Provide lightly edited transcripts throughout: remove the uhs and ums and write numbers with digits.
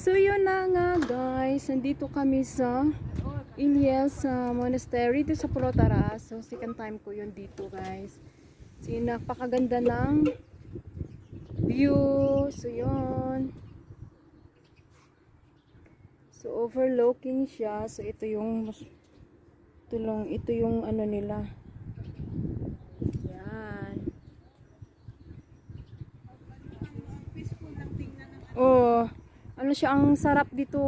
So yun na nga guys, nandito kami sa Ilyas Monastery dito sa Pulo Taras. So second time ko yun dito guys. So yun, napakaganda ng view. So yun. So overlooking siya. So ito yung ano nila. Yan. Oh, ano siya, ang sarap dito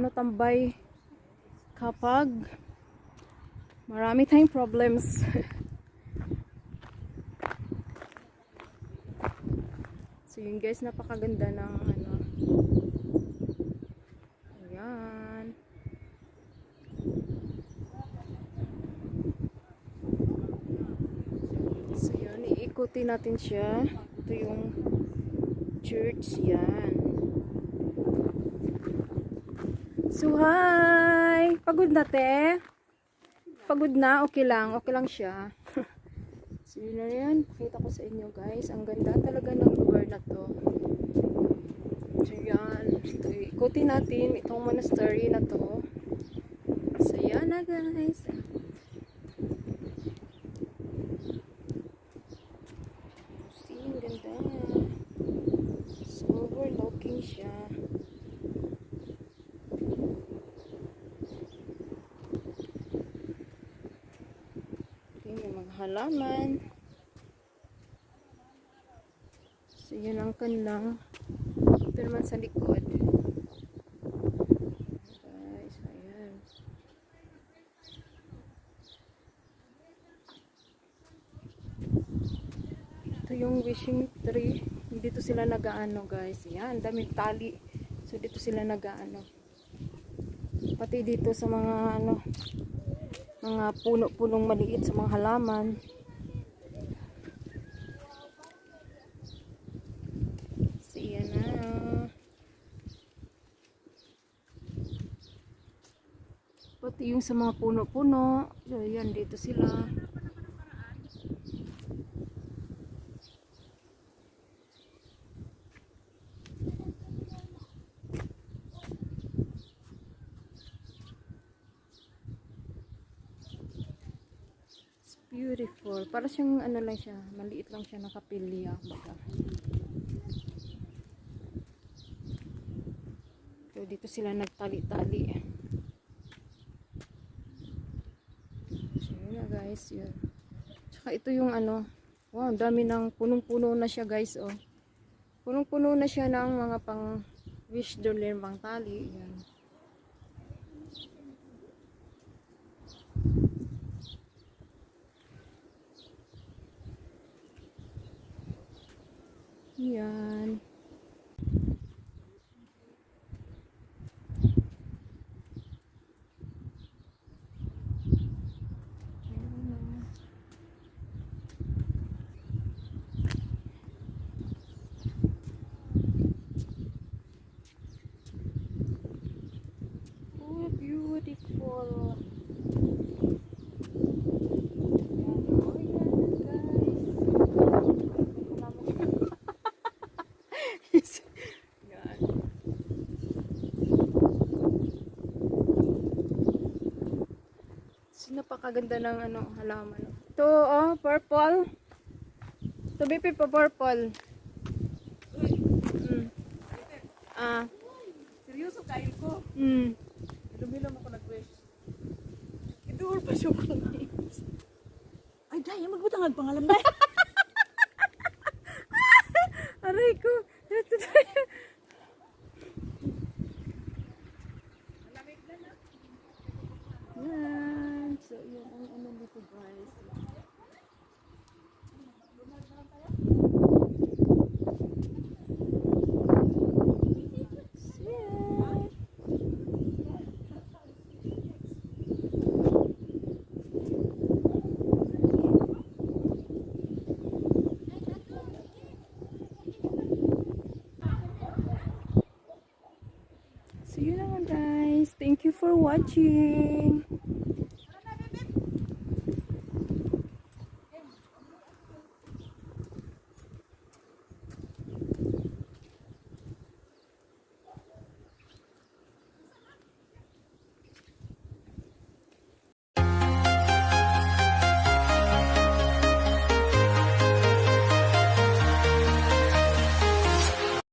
tambay kapag marami tayong problems. So yun guys, napakaganda ng ayan. So yun, iikutin natin siya. Ito yung church, yan. So hi! Pagod na te? Pagod na? Okay lang siya. So yun na yan, pakita ko sa inyo guys. Ang ganda talaga ng lugar na to. So yan, so, ikutin natin itong monastery na to. So yan na guys. See, ang ganda. So overlooking siya. Halaman. So yun ang kanilang, ito naman sa likod guys, ayan. Ito yung wishing tree, dito sila nagaano guys, yan, daming tali. So dito sila nagaano, pati dito sa mga mga puno-punong maliit sa mga halaman. Siya na. Pati yung sa mga puno-puno. So, yan, dito sila. Beautiful. Para siyang lang siya, maliit lang siya, nakapilya baka. So dito sila nagtali-tali. So yun na guys, yun. Tsaka ito yung wow, dami ng punong-puno na siya guys, oh. Punong-puno na siya ng mga pang wish doon, pang tali. Yan. Yan. Oh, beautiful. Napakaganda ng halaman. Ito, oh, purple. Ito, BP pa purple. Seryoso kain ko. Dumilam ako nag-wish. Idur pa siya ko. Ay, dahil magbutangan pangalan na. Aray ko. Yan. So, yun ang dito guys. So yun naman guys. Thank you for watching.